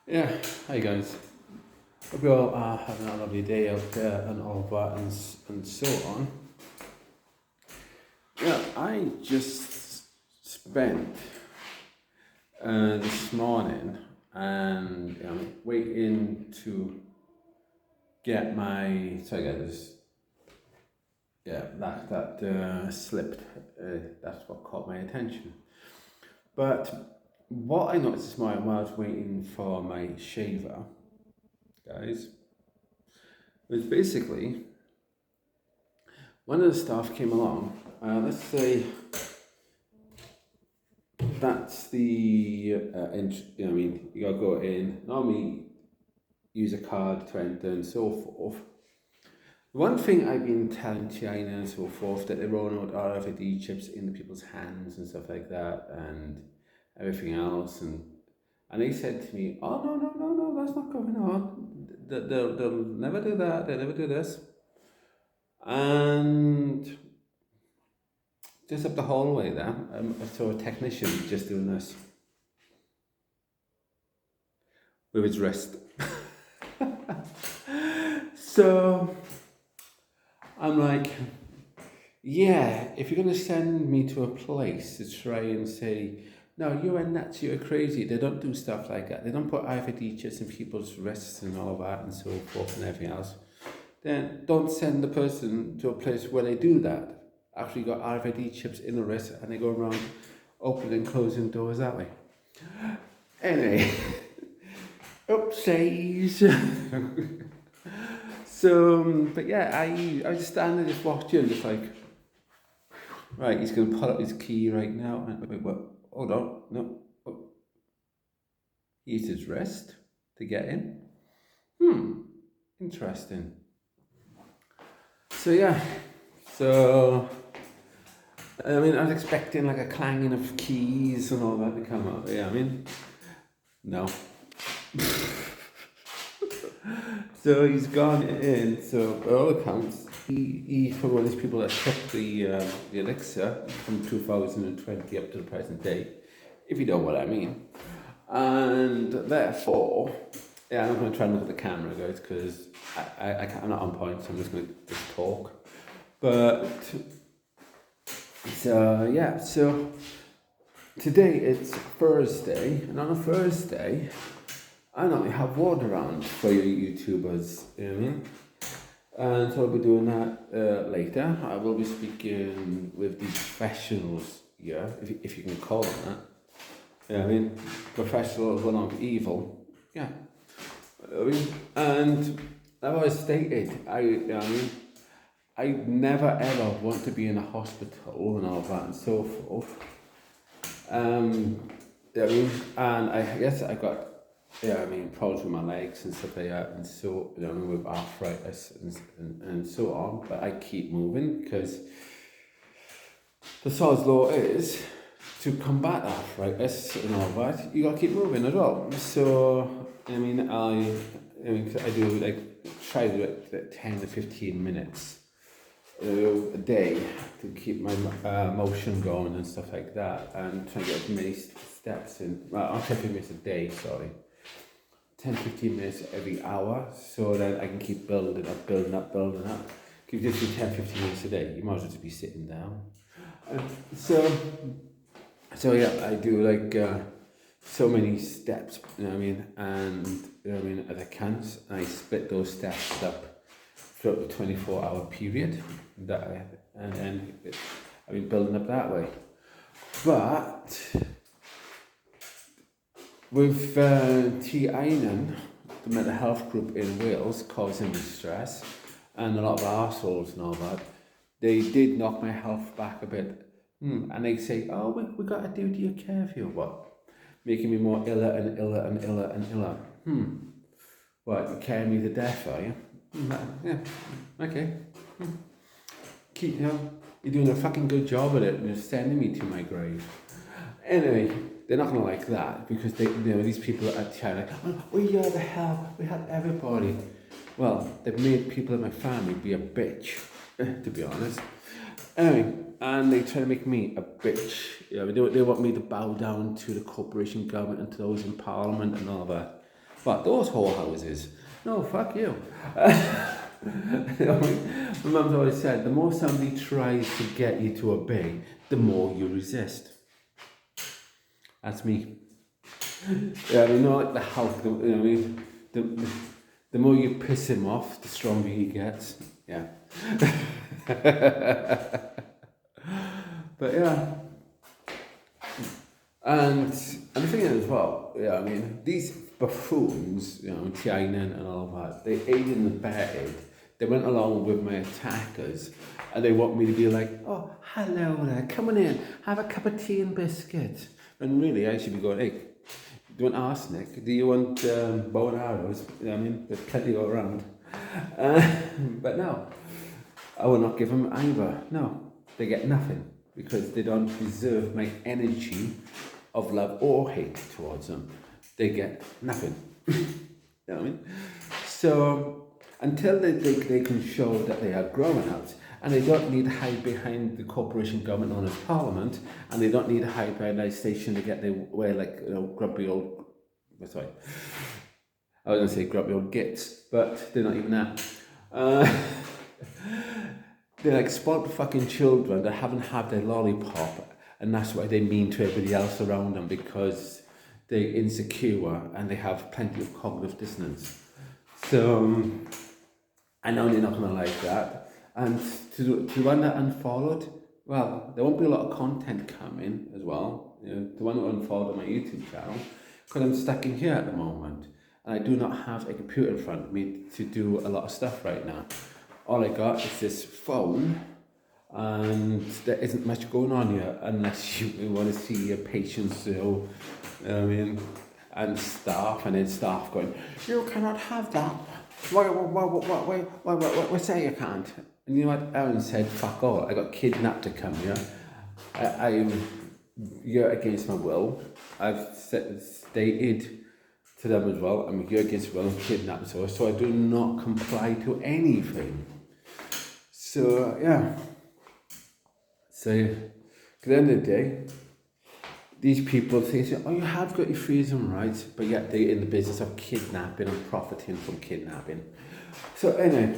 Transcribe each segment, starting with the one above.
Yeah, hi guys. Hope you all are having a lovely day out there and all that and so on. Yeah, I just spent this morning and waiting to get my sorry guys, that slipped. That's what caught my attention. But what I noticed this morning while I was waiting for my shaver, guys, was basically one of the staff came along. Let's say that's the you gotta go in. Normally, use a card to enter and so forth. One thing I've been telling China and so forth that they're rolling out RFID chips in the people's hands and stuff like that, and everything else, and they said to me, "Oh no, that's not going on. They'll never do that. They'll never do this." And just up the hallway there, I saw a technician just doing this with his wrist. So I'm like, yeah, if you're going to send me to a place to try and say, no, you're nuts, you're crazy, they don't do stuff like that. They don't put RFID chips in people's wrists and all that and so forth and everything else. Then don't send the person to a place where they do that. Actually got RFID chips in the wrist and they go around opening and closing doors that way. Anyway, oopsies. So, but yeah, I was standing just watching, just like, right, he's going to pull out his key right now. And wait, what? Hold on, no. Oh, use his wrist to get in. Interesting. So yeah, so I mean, I was expecting like a clanging of keys and all that to come out. Yeah, I mean, no. So he's gone in. So by all accounts, he for one of these people that took the elixir from 2020 up to the present day, if you know what I mean. And therefore, yeah, I'm going to try and look at the camera, guys, because I'm not on point, so I'm just going to just talk. But so yeah, so today it's Thursday, and on a Thursday, I normally have water around for you YouTubers, you know what I mean? And so I'll be doing that later. I will be speaking with the professionals, yeah, if you can call them that. Yeah, I mean, professionals are not evil. Yeah. I mean, and I've always stated, I never ever want to be in a hospital and all that and so forth. Yeah, I mean, and I guess I got, problems with my legs and stuff like that, and so, with arthritis and so on, but I keep moving because the sod's law is to combat arthritis and all that, you gotta keep moving as well. So, I do try to do like 10 to 15 minutes a day to keep my motion going and stuff like that, and try to get as many steps in. Well, I'll 10 minutes a day, sorry. 10-15 minutes every hour, so that I can keep building up. If you just do 10-15 minutes a day, you might as well just be sitting down. So yeah, I do so many steps, you know what I mean, and as I can, I split those steps up throughout the 24-hour period and then I've been building up that way. But with Einon, the mental health group in Wales, causing me stress, and a lot of arseholes and all that, they did knock my health back a bit. And they say, oh, we got a duty of care for you. What? Making me more iller and iller and iller and iller. What, you care me to death, are you? Yeah, okay. You're doing a fucking good job at it and you're sending me to my grave. Anyway, they're not gonna like that because these people are trying like, oh, we are the help, we help everybody. Well, they've made people in my family be a bitch, to be honest. Anyway, and they try to make me a bitch. They want me to bow down to the corporation government and to those in parliament and all that. But those whorehouses, no, fuck you. You know, my mum's always said, the more somebody tries to get you to obey, the more you resist. That's me. Yeah, I mean, not like the Hulk, you know what I mean? The more you piss him off, the stronger he gets. Yeah. But yeah. And the thing is as well, yeah, I mean, these buffoons, you know, Einon and all that, they aided and abetted. They went along with my attackers, and they want me to be like, oh, hello there, come on in, have a cup of tea and biscuit. And really, I should be going, hey, do you want arsenic? Do you want bow and arrows? You know what I mean? There's plenty all around. But no, I will not give them either. No, they get nothing because they don't deserve my energy of love or hate towards them. They get nothing. You know what I mean? So until they can show that they are grown ups, and they don't need to hide behind the corporation government known as Parliament, and they don't need to hide behind a station to get their way like, you know, grumpy old, sorry, I was going to say grumpy old gits, but they're not even that. They're like spoiled fucking children that haven't had their lollipop, and that's why they mean to everybody else around them, because they're insecure and they have plenty of cognitive dissonance. So I know they're not going to like that. And to run that unfollowed, well, there won't be a lot of content coming as well. You know, the one that unfollowed on my YouTube channel, because I'm stuck in here at the moment, and I do not have a computer in front of me to do a lot of stuff right now. All I got is this phone, and there isn't much going on here unless you want to see your patients, you know what I mean, and then staff going, you cannot have that. Why say you can't? And you know what? Aaron said, fuck all. I got kidnapped to come here. I'm here against my will. I've stated to them as well, I'm here against my will and kidnapped, so I do not comply to anything. So, yeah. So, at the end of the day, these people say, oh, you have got your freedom rights, but yet they're in the business of kidnapping and profiting from kidnapping. So, anyway,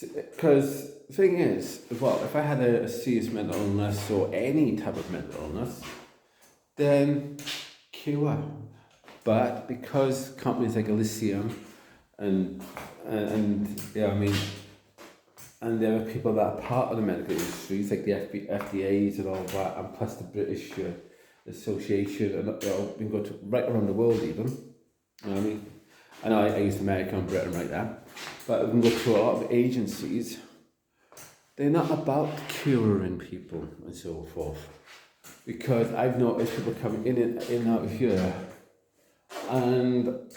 because the thing is, well, if I had a serious mental illness or any type of mental illness, then cure. But because companies like Elysium and yeah, I mean, and there are people that are part of the medical industry, like the FDAs and all that, and plus the British Association, and you know, we can go to right around the world even. You know what I mean? I know I used America and Britain right now, but we can go to a lot of agencies. They're not about curing people and so forth, because I've noticed people coming in and out of here, and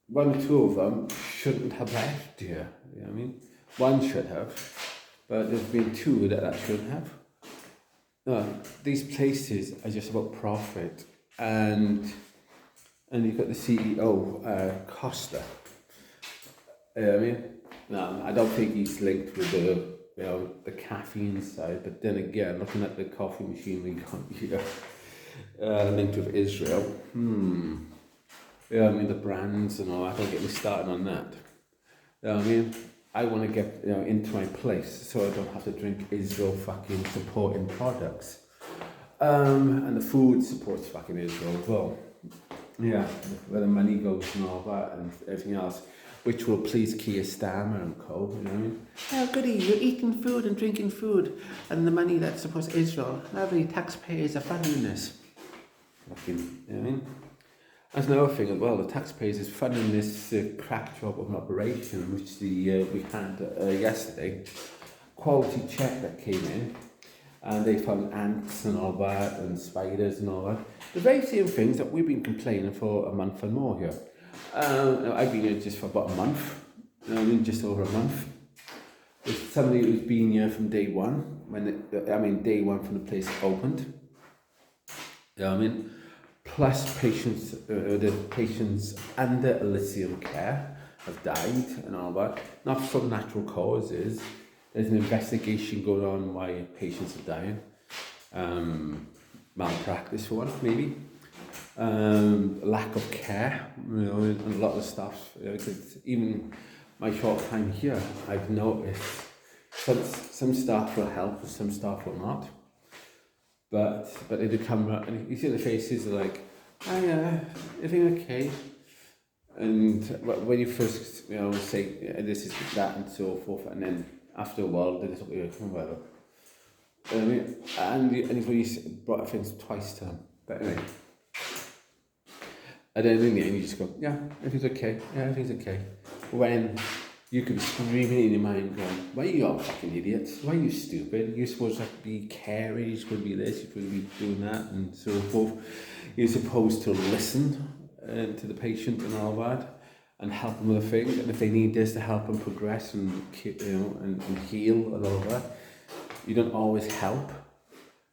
one or two of them shouldn't have left here. You know what I mean? One should have, but there's been two that shouldn't have. No, these places are just about profit, and you've got the CEO, Costa. I mean, no, I don't think he's linked with the caffeine side, but then again, looking at the coffee machine we got here, linked with Israel. Yeah, I mean the brands and all that. Don't get me started on that. You know what I mean? I want to get into my place so I don't have to drink Israel fucking supporting products. And the food supports fucking Israel as well. Yeah, where the money goes and all that and everything else, which will please Keir Starmer and co. You know what I mean? Oh, goody, you're eating food and drinking food, and the money that supports Israel. Lovely, taxpayers are funding this. Fucking, you know what I mean? That's another thing as well, the taxpayers is funding this crack job of an operation which we had yesterday. Quality check that came in, and they found ants and all that, and spiders and all that. The very same things that we've been complaining for a month and more here. I've been here just for about a month, you know what I mean, just over a month. There's somebody who's been here from day one, day one from the place opened. You know what I mean? Plus patients, the patients under Elysium care have died and all that, not from natural causes. There's an investigation going on why patients are dying. Malpractice for one, maybe. lack of care, and a lot of stuff. Because even my short time here, I've noticed some staff will help and some staff will not. But they do come up and you see the faces are like, oh yeah, everything okay? And when you first, say this is that and so forth, and then after a while, they just look at you like, oh, well. I mean, and anybody's brought up things twice to them. But anyway, and then in the end, you just go, yeah, everything's okay. Yeah, everything's okay. When you could be screaming in your mind, going, why are you all fucking idiots? Why are you stupid? You're supposed to be caring, you're supposed to be this, you're supposed to be doing that, and so forth. You're supposed to listen to the patient and all that, and help them with things. And if they need this to help them progress and and heal and all that, you don't always help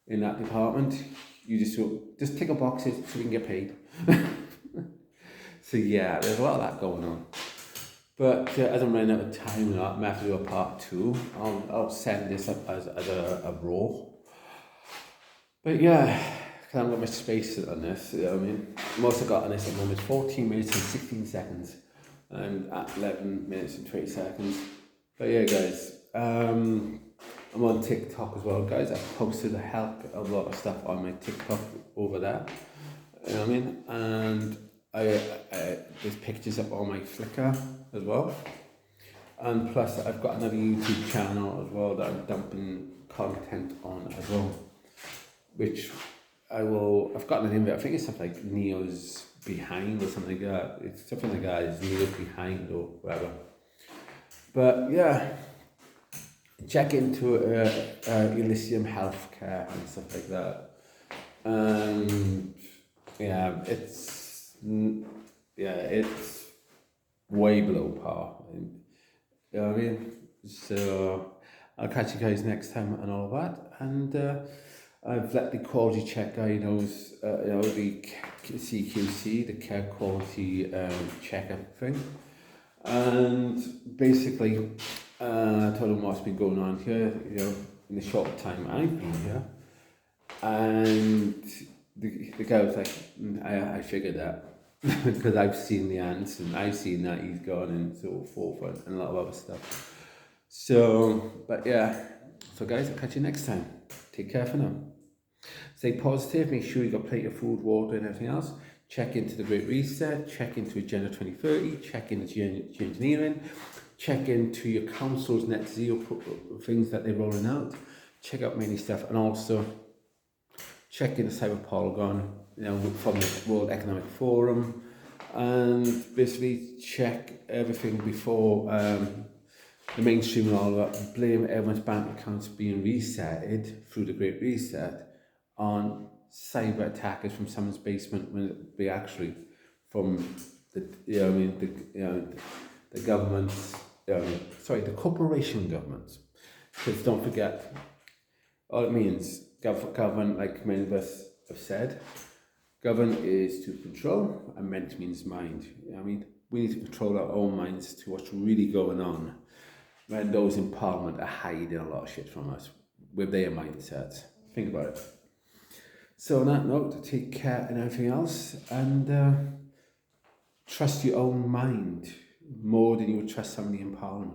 in that department. You just tick a boxes so we can get paid. So yeah, there's a lot of that going on. But as I'm running out of time, I may have to do a part 2. I'll send this up as a raw. But yeah, because I haven't got much space on this. You know what I mean? Most I've got on this at the moment is 14 minutes and 16 seconds. And at 11 minutes and 20 seconds. But yeah, guys, I'm on TikTok as well, guys. I've posted a lot of stuff on my TikTok over there. You know what I mean? And there's pictures up on my Flickr as well. And plus, I've got another YouTube channel as well that I'm dumping content on as well. Which I've gotten an invite. I think it's something like Neo's Behind or something like that. It's something like that. It's Neo's Behind or whatever. But yeah, check into Elysium Healthcare and stuff like that. Yeah, it's way below par. You know what I mean? So I'll catch you guys next time and all that. And I've let the quality check guy knows, the CQC, the care quality checkup thing. And basically, I told him what's been going on here, in the short time I've been here. And the guy was like, I figured that. Because I've seen the ants and I've seen that he's gone and so forth and a lot of other stuff. So, but yeah. So guys, I'll catch you next time. Take care for now. Stay positive, make sure you got plenty of food, water and everything else. Check into the Great Reset, check into Agenda 2030, check into geoengineering, check into your council's net zero things that they're rolling out. Check out many stuff, and also check in the Cyber Polygon, from the World Economic Forum, and basically check everything before the mainstream and all that. Blame everyone's bank accounts being resetted through the Great Reset on cyber attackers from someone's basement, when it be actually from the governments, the corporation governments. Because don't forget, all it means, govern, like many of us have said, govern is to control, and ment means mind. We need to control our own minds to what's really going on when those in Parliament are hiding a lot of shit from us with their mindsets. Think about it. So on that note, take care and everything else, and trust your own mind more than you would trust somebody in Parliament.